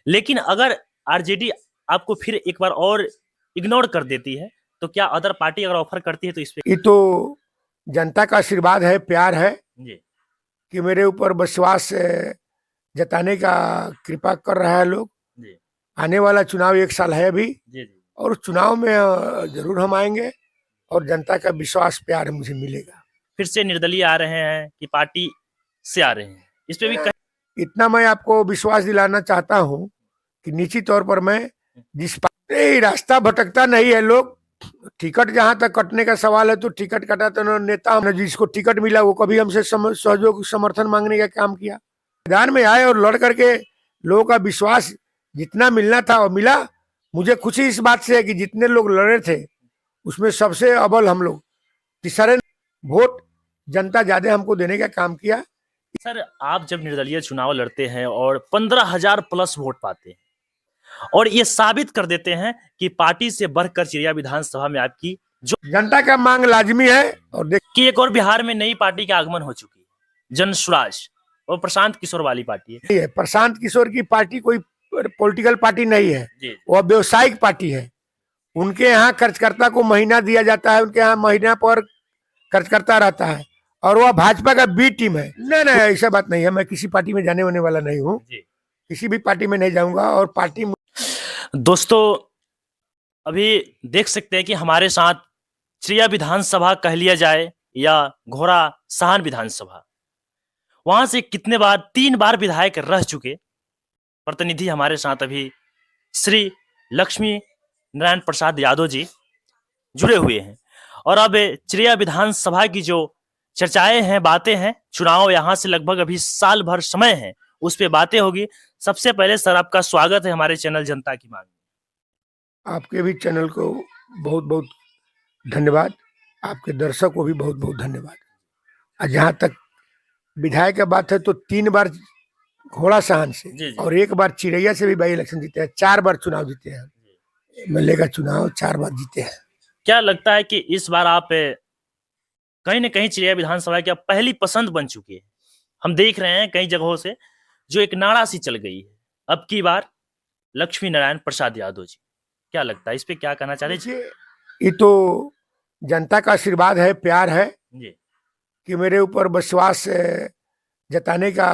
लेकिन अगर आरजेडी आपको फिर एक बार और इग्नोर कर देती है तो क्या अदर पार्टी अगर ऑफर करती है तो इस पे ये तो जनता का आशीर्वाद है, प्यार है जी कि मेरे ऊपर विश्वास जताने का कृपा कर रहा है लोग। जी आने वाला चुनाव 1 साल है अभी, जी जी और उस चुनाव में जरूर हम आएंगे और जनता का विश्वास प्यार मुझे मिलेगा। फिर से निर्दलीय आ रहे हैं कि पार्टी से आ रहे हैं, इस पे भी इतना मैं आपको विश्वास दिलाना चाहता हूं कि निश्चित तौर पर मैं जिस रास्ता भटकता नहीं है लोग। टिकट जहां तक कटने का सवाल है तो टिकट कटा तो नेता जिसको टिकट मिला वो कभी हमसे सहयोग समर्थन मांगने का काम किया। मैदान में आए और लड़ करके लोगों का विश्वास जितना मिलना था वो मिला। मुझे खुशी इस बात से है कि जितने लोग लड़े थे उसमें सबसे अव्वल हम लोग, तीसरे वोट जनता ज्यादा हमको देने का काम किया। सर आप जब निर्दलीय चुनाव लड़ते हैं और 15,000 प्लस वोट पाते हैं और ये साबित कर देते हैं कि पार्टी से बढ़कर चिड़िया विधानसभा में आपकी जो जनता का मांग लाजमी है। और कि एक और बिहार में नई पार्टी का आगमन हो चुकी है, जन स्वराज, और प्रशांत किशोर वाली पार्टी है प्रशांत किशोर की पार्टी कोई पॉलिटिकल पार्टी नहीं है, जी वो व्यवसायिक पार्टी है। उनके यहाँ खर्चकर्ता को महीना दिया जाता है, उनके यहाँ महीना पर खर्चकर्ता रहता है, और वह भाजपा का बी टीम है। नहीं नहीं, ऐसा बात नहीं है। मैं किसी पार्टी में जाने होने वाला नहीं हूँ, किसी भी पार्टी में नहीं जाऊंगा। और पार्टी दोस्तों अभी देख सकते हैं कि हमारे साथ चिड़िया विधानसभा कह लिया जाए या घोड़ा सहान विधानसभा, वहां से कितने बार 3 बार विधायक रह चुके प्रतिनिधि हमारे साथ अभी श्री लक्ष्मी नारायण प्रसाद यादव जी जुड़े हुए हैं। और अब चिड़िया विधानसभा की जो चर्चाएं हैं, बातें हैं, चुनाव यहाँ से लगभग अभी साल भर समय है, उस पर बातें होगी। सबसे पहले सर आपका स्वागत है हमारे चैनल जनता की मांग। आपके भी चैनल को बहुत बहुत धन्यवाद, आपके दर्शक को भी बहुत बहुत धन्यवाद। और जहाँ तक विधायक की बात है तो 3 बार घोड़ा सहान से और 1 बार चिड़ैया से भी बाई इलेक्शन जीते हैं। 4 बार चुनाव जीते हैं, एमएलए का चुनाव 4 बार जीते हैं। क्या लगता है कि इस बार आप कहीं ना कहीं चिड़िया विधानसभा की पहली पसंद बन चुकी है? हम देख रहे हैं कई जगहों से जो एक नारा सी चल गई है, अब की बार लक्ष्मी नारायण प्रसाद यादव जी। क्या लगता है, इस पे क्या कहना चाहते हैं? ये तो जनता का आशीर्वाद है, प्यार है जी कि मेरे ऊपर विश्वास जताने का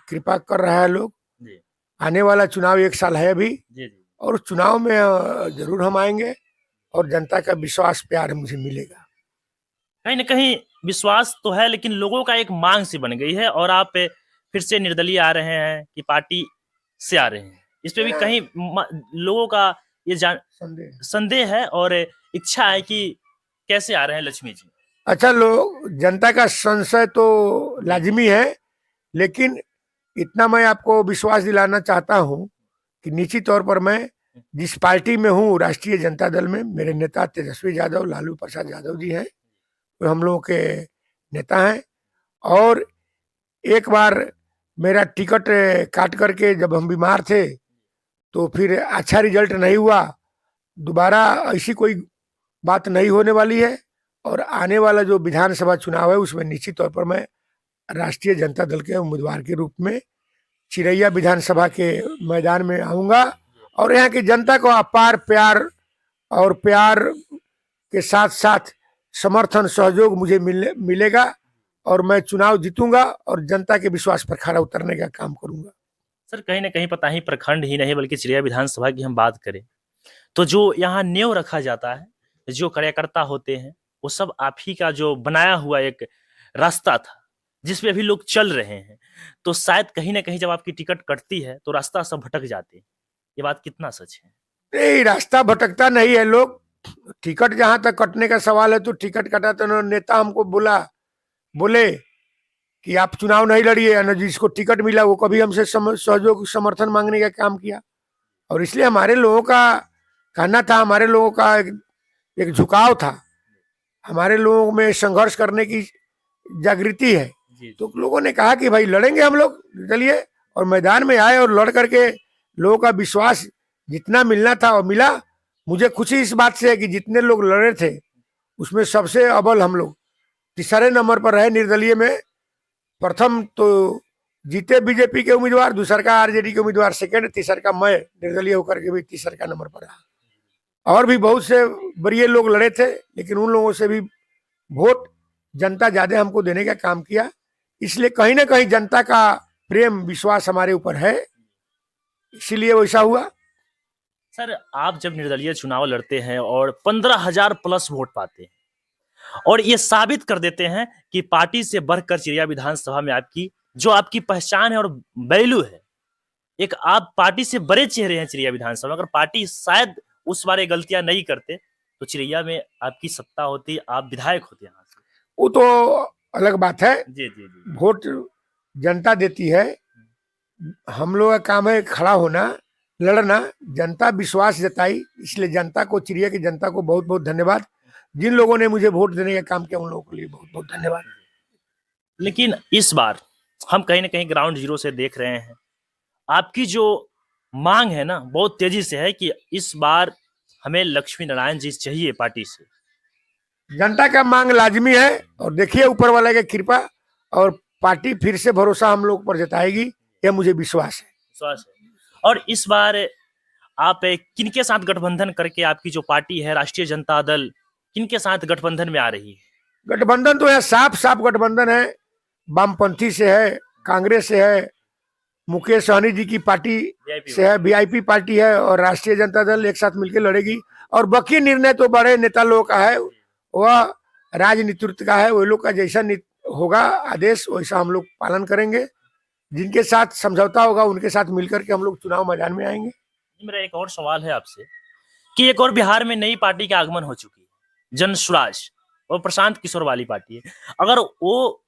कृपा कर रहा है लोग। जी आने वाला चुनाव 1 साल है अभी, जी जी और उस चुनाव में जरूर हम आएंगे और जनता का विश्वास प्यार मुझे मिलेगा। कहीं ना कहीं विश्वास तो है, लेकिन लोगों का एक मांग सी बन गई है और आप फिर से निर्दलीय आ रहे हैं कि पार्टी से आ रहे हैं, इस पे भी कहीं लोगों का ये संदेह है और इच्छा है कि कैसे आ रहे हैं लक्ष्मी जी। अच्छा, लोग जनता का संशय तो लाजमी है, लेकिन इतना मैं आपको विश्वास दिलाना चाहता हूं कि निश्चित तौर पर मैं जिस पार्टी में हूं, राष्ट्रीय जनता दल में, मेरे नेता तेजस्वी यादव, लालू प्रसाद यादव जी हैं, वो हम लोगों के नेता हैं। और एक बार मेरा टिकट काट करके जब हम बीमार थे तो फिर अच्छा रिजल्ट नहीं हुआ। दोबारा ऐसी कोई बात नहीं होने वाली है। और आने वाला जो विधानसभा चुनाव है उसमें निश्चित तौर पर मैं राष्ट्रीय जनता दल के उम्मीदवार के रूप में चिड़ैया विधानसभा के मैदान में आऊंगा। और यहाँ की जनता को अपार प्यार और प्यार के साथ साथ समर्थन सहयोग मुझे मिलेगा और मैं चुनाव जीतूंगा और जनता के विश्वास पर खरा उतरने का काम करूंगा। सर कहीं ना कहीं पता ही प्रखंड ही नहीं बल्कि चिड़िया विधानसभा की हम बात करें तो जो यहाँ नींव रखा जाता है, जो कार्यकर्ता होते हैं, वो सब आप ही का जो बनाया हुआ एक रास्ता था जिसपे अभी लोग चल रहे हैं। तो शायद कहीं ना कहीं जब आपकी टिकट कटती है तो रास्ता सब भटक जाते हैं, ये बात कितना सच है? नहीं, रास्ता भटकता नहीं है लोग। टिकट जहां तक कटने का सवाल है तो टिकट कटा तो नेता हमको बोले कि आप चुनाव नहीं लड़िए, न जिसको टिकट मिला वो कभी हमसे सहयोग समर्थन मांगने का काम किया। और इसलिए हमारे लोगों का कहना था, हमारे लोगों का एक झुकाव था, हमारे लोगों में संघर्ष करने की जागृति है। तो लोगों ने कहा कि भाई लड़ेंगे हम लोग, चलिए। और मैदान में आए और लड़ करके लोगों का विश्वास जितना मिलना था वो मिला। मुझे खुशी इस बात से है कि जितने लोग लड़े थे उसमें सबसे अव्वल हम लोग, तीसरे नंबर पर रहे निर्दलीय में। प्रथम तो जीते बीजेपी के उम्मीदवार, दूसर का आरजेडी के उम्मीदवार सेकंड, तीसर का मैं निर्दलीय होकर के भी तीसर का नंबर पर रहा। और भी बहुत से बड़े लोग लड़े थे, लेकिन उन लोगों से भी वोट जनता ज्यादा हमको देने का काम किया। इसलिए कहीं ना कहीं जनता का प्रेम विश्वास हमारे ऊपर है, इसीलिए वैसा हुआ। सर, आप जब निर्दलीय चुनाव लड़ते हैं और 15,000 प्लस वोट पाते हैं और ये साबित कर देते हैं कि पार्टी से बढ़कर चिड़िया विधानसभा में आपकी पहचान है और वैल्यू है, एक आप पार्टी से बड़े चेहरे हैं चिड़िया विधानसभा में। अगर पार्टी शायद उस बार ये गलतियां नहीं करते तो चिड़िया में आपकी सत्ता होती, आप विधायक होते यहाँ से। वो तो अलग बात है। जी जी जी। वोट जनता देती है, हम लोग का काम है खड़ा होना, लड़ना। जनता विश्वास जताई, इसलिए जनता को, चिड़िया की जनता को बहुत बहुत धन्यवाद। जिन लोगों ने मुझे वोट देने का काम किया उन लोगों के लिए बहुत बहुत धन्यवाद। लेकिन इस बार हम कहीं ना कहीं ग्राउंड जीरो से देख रहे हैं, आपकी जो मांग है ना बहुत तेजी से है कि इस बार हमें लक्ष्मी नारायण जी चाहिए पार्टी से। जनता का मांग लाजमी है, और देखिए ऊपर वाले की कृपा, और पार्टी फिर से भरोसा हम लोग पर जताएगी, यह मुझे विश्वास है। और इस बार आप किनके साथ गठबंधन करके, आपकी जो पार्टी है राष्ट्रीय जनता दल, किनके साथ गठबंधन में आ रही है? गठबंधन तो यह साफ साफ गठबंधन है, वामपंथी से है, कांग्रेस से है, मुकेश सहनी जी की पार्टी से है, वीआईपी पार्टी है, और राष्ट्रीय जनता दल एक साथ मिलकर लड़ेगी। और बाकी निर्णय तो बड़े नेता लोगों का है, वह राजनीतित्व का है, वो लोग का जैसा होगा आदेश वैसा हम लोग पालन करेंगे। जिनके साथ समझौता होगा उनके साथ मिलकर के हम लोग चुनाव मैदान में आएंगे। मेरा एक और सवाल है आपसे कि एक और बिहार में नई पार्टी का आगमन हो चुकी है, जन स्वराज, और प्रशांत किशोर वाली पार्टी है। अगर वो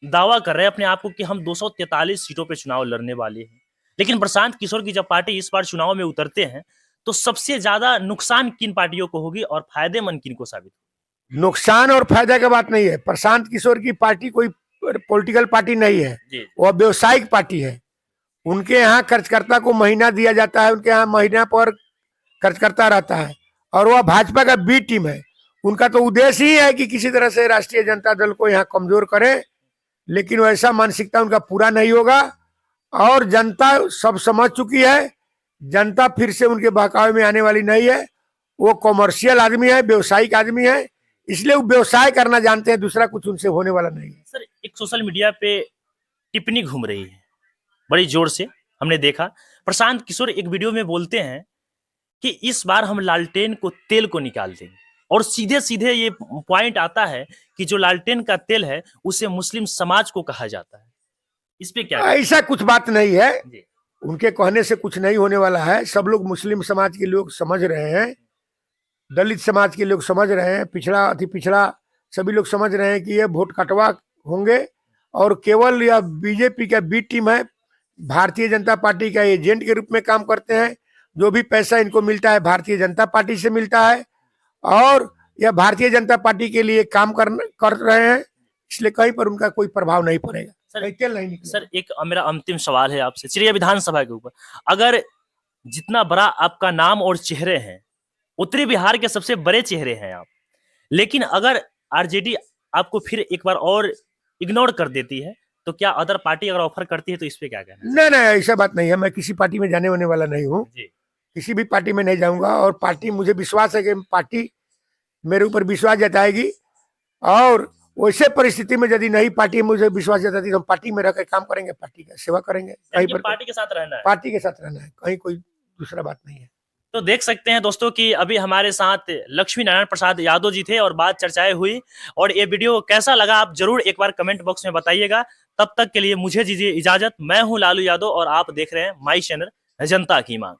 दावा कर रहे हैं अपने आप को कि हम 243 सीटों पे चुनाव लड़ने वाले हैं, लेकिन प्रशांत किशोर की जब पार्टी इस बार चुनाव में उतरते हैं तो सबसे ज्यादा नुकसान किन पार्टियों को होगी और फायदेमंद किन को साबित? नुकसान और फायदा की बात नहीं है। प्रशांत किशोर की पार्टी कोई पॉलिटिकल पार्टी नहीं है, वह व्यवसायिक पार्टी है। उनके यहाँ खर्चकर्ता को महीना दिया जाता है, उनके यहाँ महीना पर खर्चकर्ता रहता है, और वह भाजपा का बी टीम है। उनका तो उद्देश्य ही है कि किसी तरह से राष्ट्रीय जनता दल को यहाँ कमजोर करे, लेकिन वैसा मानसिकता उनका पूरा नहीं होगा। और जनता सब समझ चुकी है, जनता फिर से उनके बहकावे में आने वाली नहीं है। वो कॉमर्शियल आदमी है, व्यवसायिक आदमी है, इसलिए वो व्यवसाय करना जानते हैं, दूसरा कुछ उनसे होने वाला नहीं है। सर, एक सोशल मीडिया पे टिप्पणी घूम रही है बड़ी जोर से, हमने देखा प्रशांत किशोर एक वीडियो में बोलते हैं कि इस बार हम लालटेन को तेल को निकाल देंगे, और सीधे सीधे ये पॉइंट आता है कि जो लालटेन का तेल है उसे मुस्लिम समाज को कहा जाता है। इस पे क्या? ऐसा कुछ बात नहीं है, उनके कहने से कुछ नहीं होने वाला है। सब लोग, मुस्लिम समाज के लोग समझ रहे हैं, दलित समाज के लोग समझ रहे हैं, पिछड़ा अति पिछड़ा सभी लोग समझ रहे हैं कि ये वोट कटवा होंगे, और केवल यह बीजेपी का बी टीम है, भारतीय जनता पार्टी का एजेंट के रूप में काम करते हैं। जो भी पैसा इनको मिलता है भारतीय जनता पार्टी से मिलता है, और यह भारतीय जनता पार्टी के लिए काम कर रहे हैं, इसलिए कहीं पर उनका कोई प्रभाव नहीं पड़ेगा। सर, एक मेरा अंतिम सवाल है आपसे चिड़िया विधानसभा के ऊपर। अगर जितना बड़ा आपका नाम और चेहरे हैं, उत्तरी बिहार के सबसे बड़े चेहरे हैं आप, लेकिन अगर आरजेडी आपको फिर एक बार और इग्नोर कर देती है तो क्या अदर पार्टी अगर ऑफर करती है तो इस पे क्या कहना है? नहीं नहीं, ऐसा बात नहीं है। मैं किसी पार्टी में जाने वाला नहीं हूँ, किसी भी पार्टी में नहीं जाऊंगा। और पार्टी, मुझे विश्वास है कि पार्टी मेरे ऊपर विश्वास जताएगी, और वैसे परिस्थिति में यदि नई पार्टी मुझे विश्वास जताती तो हम पार्टी में रहकर काम करेंगे, पार्टी का सेवा करेंगे। कहीं पर पार्टी के साथ रहना है, पार्टी के साथ रहना है, कहीं कोई दूसरा बात नहीं है। तो देख सकते हैं दोस्तों कि अभी हमारे साथ लक्ष्मी नारायण प्रसाद यादव जी थे और बात चर्चाएं हुई। और ये वीडियो कैसा लगा आप जरूर एक बार कमेंट बॉक्स में बताइएगा। तब तक के लिए मुझे दीजिए इजाजत। मैं हूं लालू यादव और आप देख रहे हैं माई चैनल जनता की मांग।